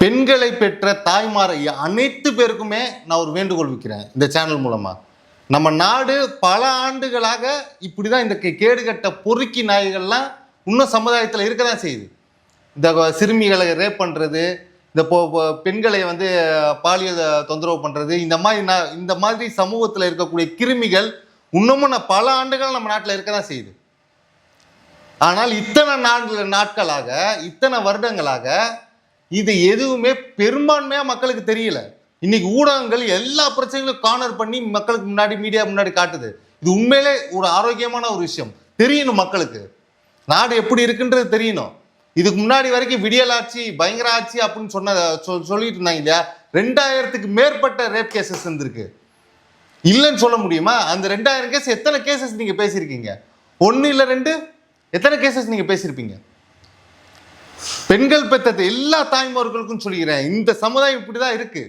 பெண்களை பெற்ற தாய்மாரை அனைத்து பேருக்குமே நான் ஒரு வேண்டுகோள் வைக்கிறேன் இந்த சேனல் மூலமா. நம்ம நாடு பல ஆண்டுகளாக இப்படிதான் இந்த கேடுகட்ட பொறுக்கி நாய்கள்லாம் இன்னும் சமுதாயத்தில் இருக்க தான் செய்யுது. இந்த சிறுமிகளை ரேப் பண்ணுறது, இந்த பெண்களை வந்து பாலியல் தொந்தரவு பண்ணுறது, இந்த மாதிரி சமூகத்தில் இருக்கக்கூடிய கிருமிகள் இன்னமும் பல ஆண்டுகள் நம்ம நாட்டில் இருக்க தான் செய்யுது. ஆனால் இத்தனை நாட்களாக இத்தனை வருடங்களாக இது எதுவுமே பெரும்பான்மையாக மக்களுக்கு தெரியல. இன்னைக்கு ஊடகங்கள் எல்லா பிரச்சனைகளும் கார்னர் பண்ணி மக்களுக்கு முன்னாடி மீடியா முன்னாடி காட்டுது. இது உண்மையிலே ஒரு ஆரோக்கியமான ஒரு விஷயம். தெரியணும் மக்களுக்கு, நாடு எப்படி இருக்குன்றது தெரியணும். இதுக்கு முன்னாடி வரைக்கும் விடியல் ஆட்சி, பயங்கர ஆட்சி அப்படின்னு சொல்லிட்டு இருந்தாங்க இல்லையா? 2000க்கு மேற்பட்ட ரேப் கேசஸ் இருந்திருக்கு. இல்லைன்னு சொல்ல முடியுமா? அந்த 2000 கேஸ் எத்தனை கேசஸ் நீங்க பேசியிருக்கீங்க? 1 இல்லை 2, எத்தனை கேசஸ் நீங்க பேசியிருப்பீங்க? பெண்கள் பெற்றது எல்லா தாய்மார்களுக்கும் சொல்லிக்கிறேன், இந்த சமுதாயம் இப்படிதான் இருக்கு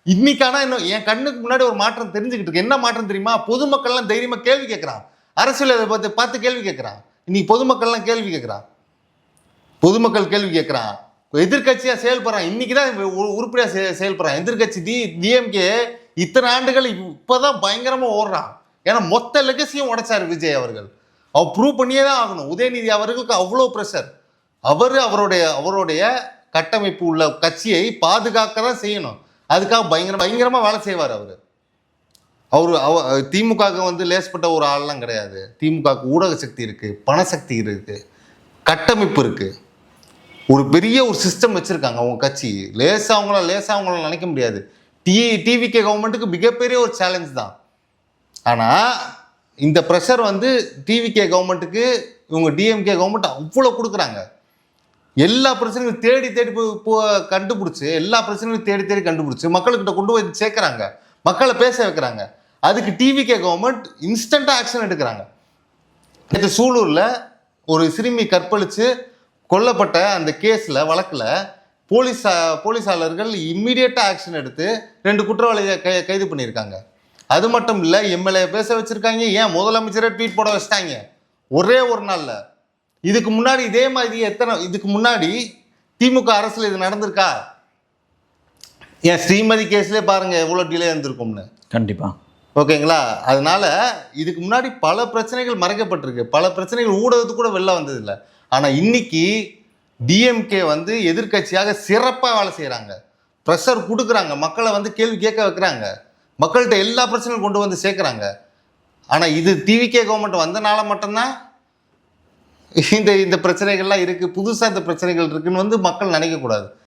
இன்னைக்கான. இன்னும் என் கண்ணுக்கு முன்னாடி ஒரு மாற்றம் தெரிஞ்சுக்கிட்டு இருக்கு. என்ன மாற்றம் தெரியுமா? பொதுமக்கள்லாம் தைரியமா கேள்வி கேட்கிறான். அரசியல் பார்த்து கேள்வி கேட்கிறான். இன்னைக்கு பொதுமக்கள்லாம் கேள்வி கேட்கிறான். பொதுமக்கள் கேள்வி கேட்கிறான். எதிர்கட்சியா செயல்படுறான். இன்னைக்குதான் உருப்படியா செயல்படுறான். எதிர்கட்சி டிஎம்கே இத்தனை ஆண்டுகள் இப்பதான் பயங்கரமா ஓடுறான். ஏன்னா மொத்த லெகசியும் உடைச்சாரு விஜய் அவர்கள். அவர் ப்ரூவ் பண்ணியே தான் ஆகணும். உதயநிதி அவர்களுக்கு அவ்வளோ ப்ரெஷர். அவருடைய கட்டமைப்பு உள்ள கட்சியை பாதுகாக்க தான் செய்யணும். அதுக்காக பயங்கரமா வேலை செய்வார் அவர் திமுக வந்து லேசப்பட்ட ஒரு ஆள்லாம் கிடையாது. திமுக ஊடக சக்தி இருக்கு, பணசக்தி இருக்கு, கட்டமைப்பு இருக்கு, ஒரு பெரிய ஒரு சிஸ்டம் வச்சிருக்காங்க அவங்க கட்சி. அவங்களால நினைக்க முடியாது. டிவிகே கவர்மெண்ட்டுக்கு மிகப்பெரிய ஒரு சேலஞ்ச் தான். ஆனா இந்த ப்ரெஷர் வந்து டிவிகே கவர்மெண்ட்டுக்கு இவங்க டிஎம்கே கவர்மெண்ட் அவ்வளோ கொடுக்குறாங்க. எல்லா பிரச்சனைகளும் தேடி கண்டுபிடிச்சு, எல்லா பிரச்சனைகளும் தேடி கண்டுபிடிச்சு மக்கள்கிட்ட கொண்டு போய் சேர்க்குறாங்க, மக்களை பேச வைக்கிறாங்க. அதுக்கு டிவிகே கவர்மெண்ட் இன்ஸ்டண்ட்டாக ஆக்ஷன் எடுக்கிறாங்க. நேற்று சூலூரில் ஒரு சிறுமி கற்பழித்து கொல்லப்பட்ட அந்த கேஸில் வழக்கில் போலீஸாளர்கள் இம்மீடியட்டாக ஆக்ஷன் எடுத்து 2 குற்றவாளியை கைது பண்ணியிருக்காங்க. அது மட்டும் இல்லை, எம்எல்ஏ பேச வச்சுருக்காங்க. ஏன் முதலமைச்சரை ட்வீட் போட வச்சிட்டாங்க ஒரே ஒரு நாளில். இதுக்கு முன்னாடி இதே மாதிரி இதுக்கு முன்னாடி திமுக அரசில் இது நடந்திருக்கா? ஏன் ஸ்ரீமதி கேஸ்லேயே பாருங்க எவ்வளோ டிலே இருந்திருக்கும்னு. கண்டிப்பா. ஓகேங்களா? அதனால இதுக்கு முன்னாடி பல பிரச்சனைகள் மறைக்கப்பட்டிருக்கு. பல பிரச்சனைகள் ஊடகத்துக்கு கூட வெளில வந்ததில்லை. ஆனால் இன்னைக்கு டிஎம்கே வந்து எதிர்கட்சியாக சிறப்பாக வேலை செய்கிறாங்க. ப்ரெஷர் கொடுக்குறாங்க, மக்களை வந்து கேள்வி கேட்க வைக்கிறாங்க, மக்கள்கிட்ட எல்லா பிரச்சனையும் கொண்டு வந்து சேர்க்குறாங்க. ஆனால் இது டிவிகே கவர்மெண்ட் வந்தனால மட்டும்தான் இந்த பிரச்சனைகள்லாம் இருக்குது. புதுசாக இந்த பிரச்சனைகள் இருக்குன்னு வந்து மக்கள் நினைக்கக்கூடாது.